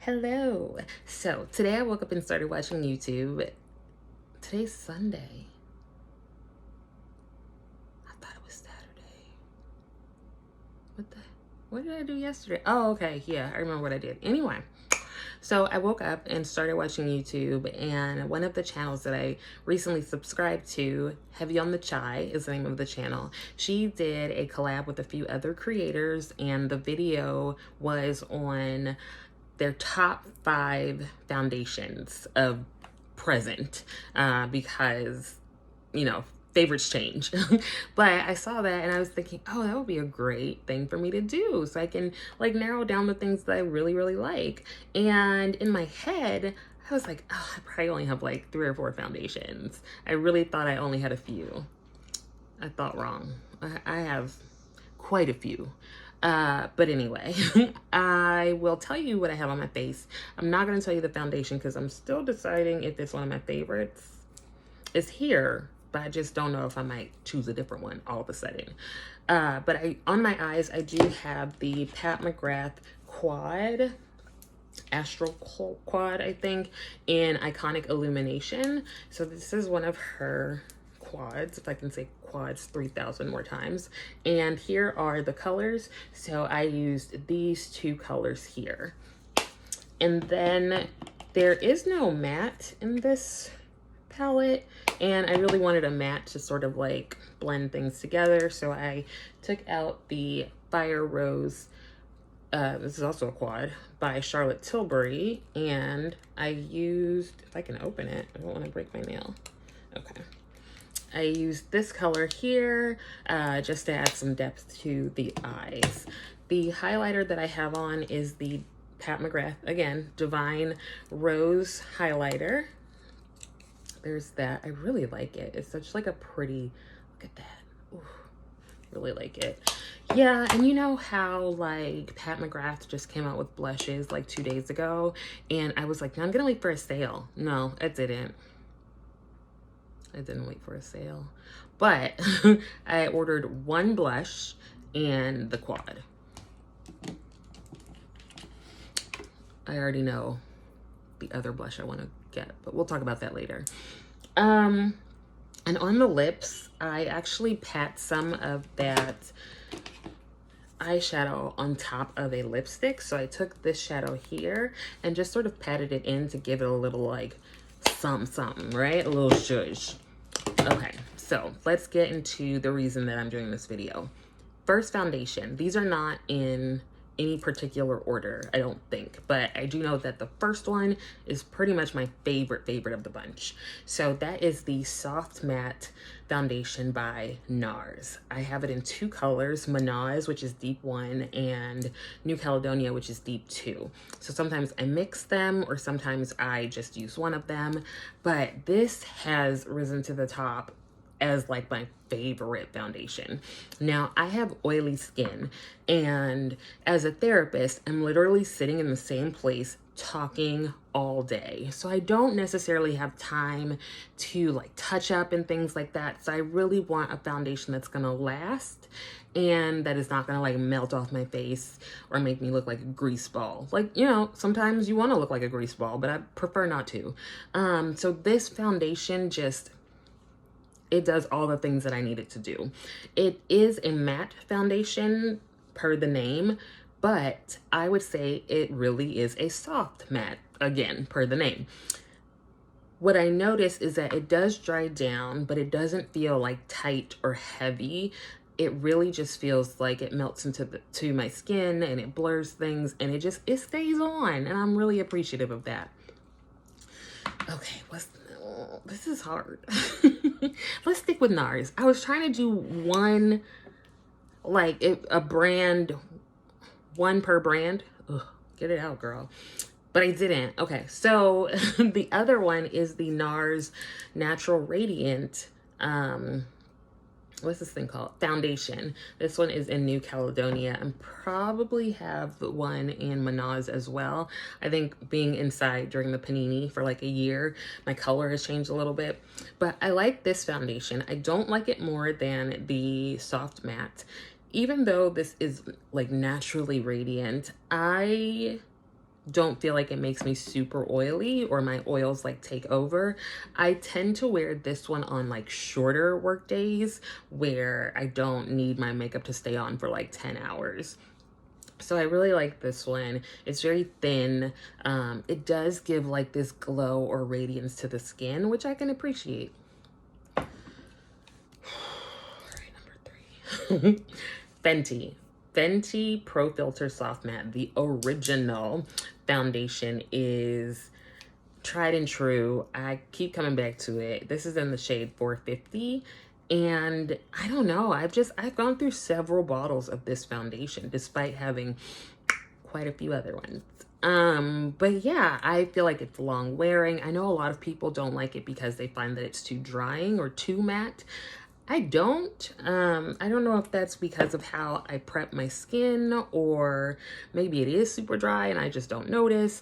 Hello. So today I woke up and started watching YouTube. Today's Sunday. I thought it was Saturday. What did I do yesterday? Oh, okay. Yeah, I remember what I did. Anyway, so I woke up and started watching YouTube, and one of the channels that I recently subscribed to, Heavy on the Chai is the name of the channel. She did a collab with a few other creators, and the video was on their top 5 foundations of present because, favorites change. But I saw that and I was thinking, oh, that would be a great thing for me to do so I can like narrow down the things that I really, really like. And in my head, I was like, oh, I probably only have like 3 or 4 foundations. I really thought I only had a few. I thought wrong. I have quite a few. But anyway, I will tell you what I have on my face. I'm not going to tell you the foundation because I'm still deciding if it's one of my favorites. It's here, but I just don't know if I might choose a different one all of a sudden. But on my eyes, I do have the Pat McGrath Quad, Astral Quad, I think, in Iconic Illumination. So this is one of her quads, if I can say quads 3,000 more times. And here are the colors. So I used these 2 colors here. And then there is no matte in this palette, and I really wanted a matte to sort of like blend things together. So I took out the Fire Rose, this is also a quad, by CharlotteTilbury, and I used, if I can open it, I don't want to break my nail. Okay. I used this color here just to add some depth to the eyes. The highlighter that I have on is the Pat McGrath, again, Divine Rose highlighter. There's that. I really like it. It's such like a pretty, look at that. Ooh, really like it. Yeah, and you know how like Pat McGrath just came out with blushes like 2 days ago, and I was like, no, I'm gonna wait for a sale. No, I didn't. I didn't wait for a sale, but I ordered 1 blush and the quad. I already know the other blush I want to get, but we'll talk about that later. And on the lips, I actually pat some of that eyeshadow on top of a lipstick. So I took this shadow here and just sort of patted it in to give it a little like something, right? A little zhuzh. Okay, so let's get into the reason that I'm doing this video. First, foundation. These are not in any particular order, I don't think, but I do know that the first one is pretty much my favorite of the bunch. So that is the Soft Matte Foundation by Nars. I have it in 2 colors, Manaus, which is deep 1, and New Caledonia, which is deep 2. So sometimes I mix them or sometimes I just use one of them, but this has risen to the top as like my favorite foundation. Now, I have oily skin, and as a therapist, I'm literally sitting in the same place talking all day. So I don't necessarily have time to like touch up and things like that. So I really want a foundation that's gonna last and that is not gonna like melt off my face or make me look like a grease ball. Like, you know, sometimes you wanna look like a grease ball, but I prefer not to. So this foundation just, it does all the things that I need it to do. It is a matte foundation per the name, but I would say it really is a soft matte, again, per the name. What I notice is that it does dry down, but it doesn't feel like tight or heavy. It really just feels like it melts to my skin and it blurs things, and it stays on, and I'm really appreciative of that. Okay, this is hard. Let's stick with Nars. I was trying to do one, like a brand, 1 per brand. Ugh, get it out, girl. But I didn't. Okay, so the other one is the Nars Natural Radiant, what's this thing called? Foundation. This one is in New Caledonia, and probably have one in Manaus as well. I think being inside during the panini for like a year, my color has changed a little bit, but I like this foundation. I don't like it more than the Soft Matte. Even though this is like naturally radiant, I don't feel like it makes me super oily or my oils like take over. I tend to wear this one on like shorter work days where I don't need my makeup to stay on for like 10 hours. So I really like this one. It's very thin. It does give like this glow or radiance to the skin, which I can appreciate. All right, number 3. Fenty Pro Filter Soft Matte. The original foundation is tried and true. I keep coming back to it. This is in the shade 450. And I don't know, I've gone through several bottles of this foundation despite having quite a few other ones. But yeah, I feel like it's long wearing. I know a lot of people don't like it because they find that it's too drying or too matte. I don't know if that's because of how I prep my skin, or maybe it is super dry and I just don't notice.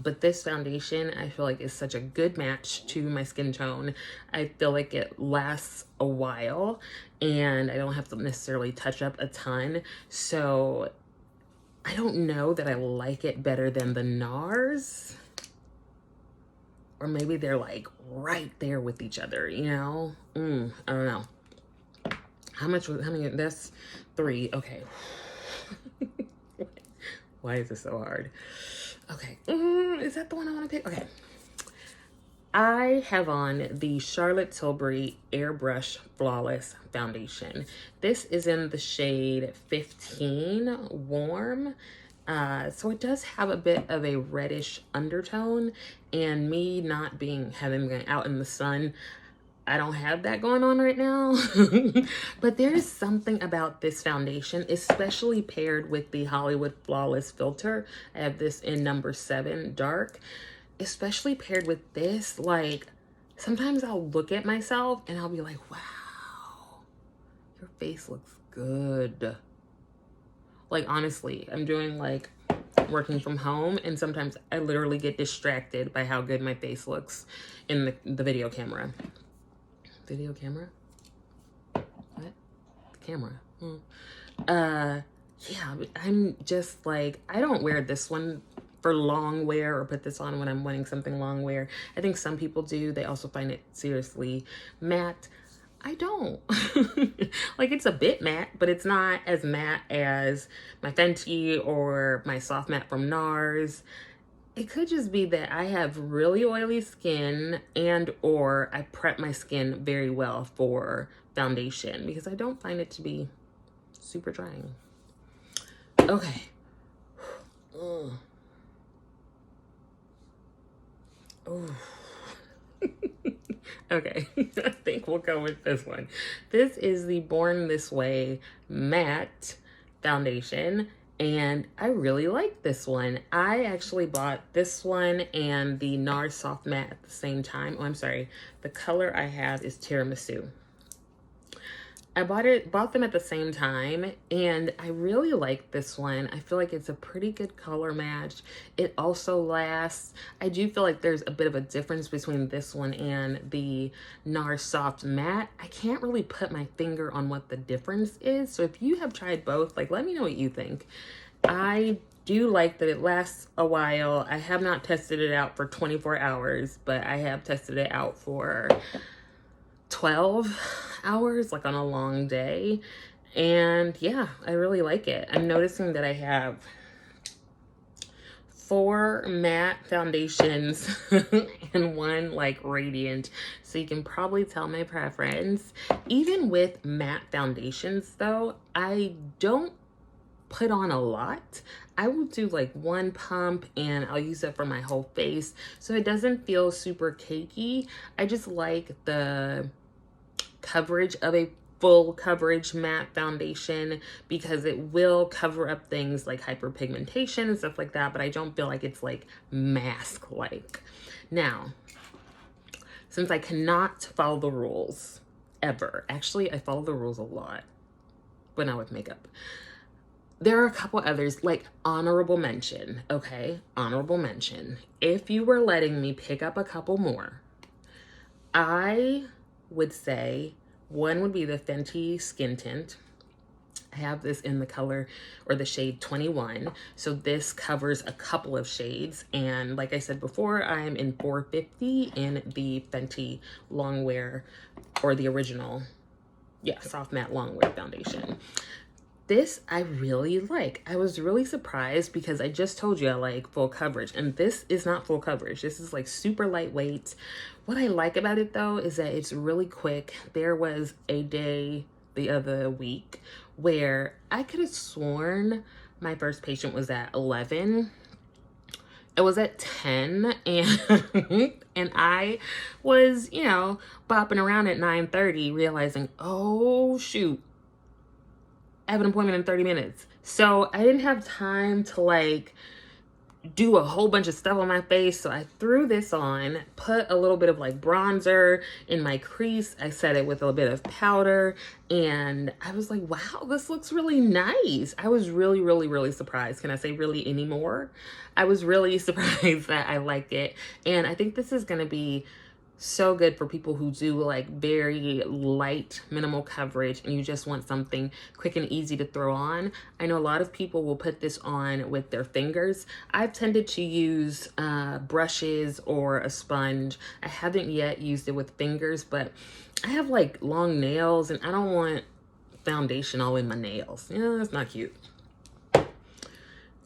But this foundation, I feel like is such a good match to my skin tone. I feel like it lasts a while and I don't have to necessarily touch up a ton. So I don't know that I like it better than the Nars. Or maybe they're like right there with each other, you know? I don't know. How many, that's 3, okay. Why is this so hard? Okay, is that the one I want to pick? Okay. I have on the Charlotte Airbrush Flawless Foundation. This is in the shade 15 Warm. So it does have a bit of a reddish undertone, and me not having been out in the sun, I don't have that going on right now. But there is something about this foundation, especially paired with the Hollywood Flawless filter. I have this in number 7 dark. Especially paired with this, like sometimes I'll look at myself and I'll be like, wow, your face looks good. Like honestly, I'm doing like working from home and sometimes I literally get distracted by how good my face looks in the video camera. Video camera? What? The camera. Yeah, I'm just like, I don't wear this one for long wear or put this on when I'm wanting something long wear. I think some people do. They also find it seriously matte. I don't. Like it's a bit matte, but it's not as matte as my Fenty or my soft matte from Nars. It could just be that I have really oily skin and or I prep my skin very well for foundation because I don't find it to be super drying. Okay. Oh. Okay, I think we'll go with this one. This is the Born This Way matte foundation, and I really like this one. I actually bought this one and the Nars Soft Matte at the same time. Oh, I'm sorry. The color I have is Tiramisu. I bought them at the same time, and I really like this one. I feel like it's a pretty good color match. It also lasts. I do feel like there's a bit of a difference between this one and the Nars Soft Matte. I can't really put my finger on what the difference is. So if you have tried both, like let me know what you think. I do like that it lasts a while. I have not tested it out for 24 hours, but I have tested it out for 12 hours, like on a long day. And yeah, I really like it. I'm noticing that I have 4 matte foundations and 1 like radiant, so you can probably tell my preference. Even with matte foundations though, I don't put on a lot. I will do like 1 pump and I'll use it for my whole face, so it doesn't feel super cakey. I just like the coverage of a full coverage matte foundation because it will cover up things like hyperpigmentation and stuff like that, but I don't feel like it's like mask-like. Now, since I cannot follow the rules ever, actually I follow the rules a lot, but not with makeup. There are a couple others, like honorable mention, okay? Honorable mention. If you were letting me pick up a couple more, I would say one would be the Fenty Skin Tint. I have this in the color or the shade 21. So this covers a couple of shades. And like I said before, I'm in 450 in the Fenty Longwear, or the original, yeah, soft matte Longwear foundation. This I really like. I was really surprised because I just told you I like full coverage, and this is not full coverage. This is like super lightweight. What I like about it though is that it's really quick. There was a day the other week where I could have sworn my first patient was at 11. It was at 10, and and I was, you know, bopping around at 9:30 realizing, oh shoot, I have an appointment in 30 minutes. So I didn't have time to like do a whole bunch of stuff on my face. So I threw this on, put a little bit of like bronzer in my crease. I set it with a bit of powder, and I was like, wow, this looks really nice. I was really, really, really surprised. Can I say really anymore? I was really surprised that I liked it. And I think this is going to be so good for people who do like very light minimal coverage and you just want something quick and easy to throw on. I know a lot of people will put this on with their fingers. I've tended to use brushes or a sponge. I haven't yet used it with fingers, but I have like long nails and I don't want foundation all in my nails. You know, that's not cute.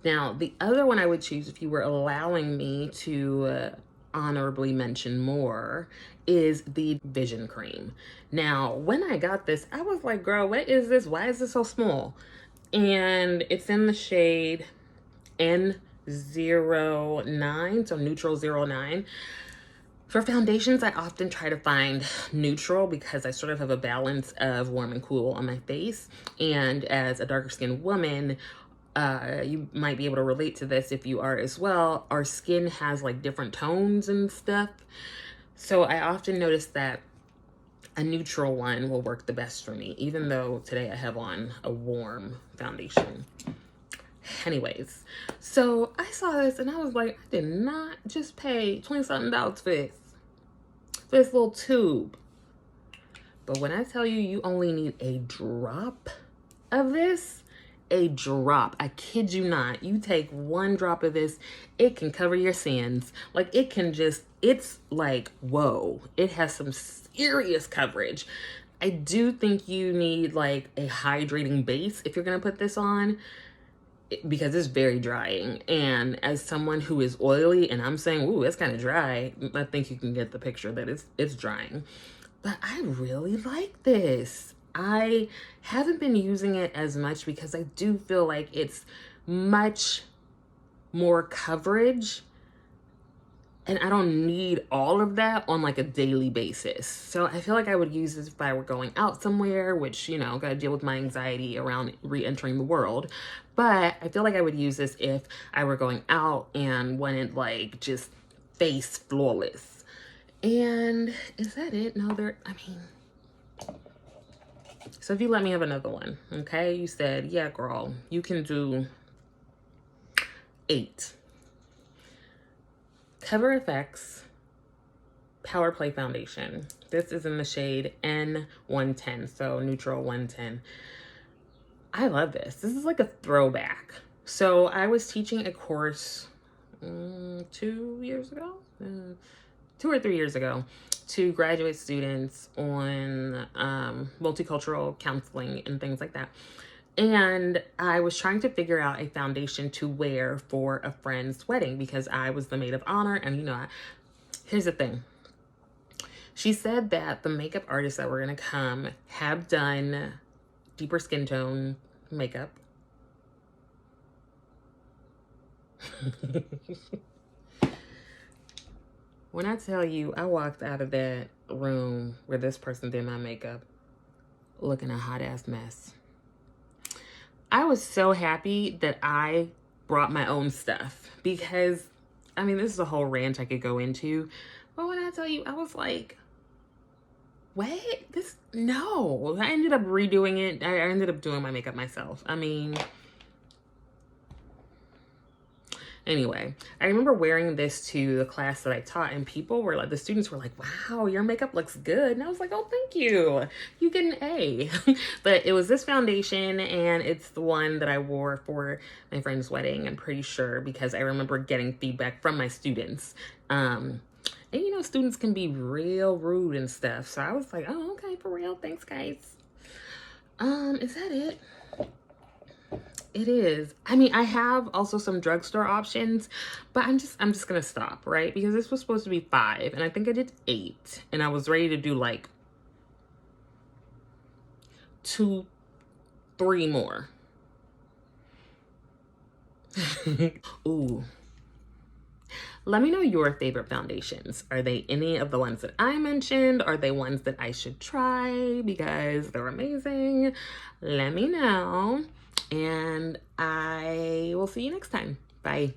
Now, the other one I would choose if you were allowing me to honorably mention more is the Vision Cream. Now, when I got this, I was like, girl, what is this? Why is this so small? And it's in the shade N09, so neutral 09. For foundations, I often try to find neutral because I sort of have a balance of warm and cool on my face. And as a darker skinned woman, you might be able to relate to this if you are as well. Our skin has like different tones and stuff. So I often notice that a neutral one will work the best for me, even though today I have on a warm foundation. Anyways, so I saw this and I was like, I did not just pay $20-something for this little tube. But when I tell you, you only need a drop of this, a drop, I kid you not, you take one drop of this, it can cover your sins. Like it can just, it's like, whoa, it has some serious coverage. I do think you need like a hydrating base if you're gonna put this on, because it's very drying. And as someone who is oily, and I'm saying, ooh, it's kind of dry, I think you can get the picture that it's drying. But I really like this. I haven't been using it as much because I do feel like it's much more coverage and I don't need all of that on like a daily basis. So I feel like I would use this if I were going out somewhere, which, you know, gotta deal with my anxiety around re-entering the world. But I feel like I would use this if I were going out and wanted like just face flawless. And is that it? No, so if you let me have another one, okay? You said, yeah, girl, you can do 8. CoverFX Power Play Foundation. This is in the shade N110, so neutral 110. I love this. This is like a throwback. So I was teaching a course 2 years ago, 2 or 3 years ago, to graduate students on multicultural counseling and things like that. And I was trying to figure out a foundation to wear for a friend's wedding because I was the maid of honor. And you know, here's the thing. She said that the makeup artists that were gonna come have done deeper skin tone makeup. When I tell you, I walked out of that room where this person did my makeup looking a hot ass mess. I was so happy that I brought my own stuff because, I mean, this is a whole rant I could go into. But when I tell you, I was like, wait, no. I ended up redoing it. I ended up doing my makeup myself. I mean, Anyway, I remember wearing this to the class that I taught, and people were like, the students were like, wow, your makeup looks good. And I was like, oh, thank you. You get an A. But it was this foundation, and it's the one that I wore for my friend's wedding, I'm pretty sure, because I remember getting feedback from my students. And you know, students can be real rude and stuff. So I was like, oh, okay, for real. Thanks, guys. Is that it? It is. I mean, I have also some drugstore options, but I'm just gonna stop, right? Because this was supposed to be 5, and I think I did 8, and I was ready to do like 2, 3 more. Ooh. Let me know your favorite foundations. Are they any of the ones that I mentioned? Are they ones that I should try because they're amazing? Let me know. And I will see you next time. Bye.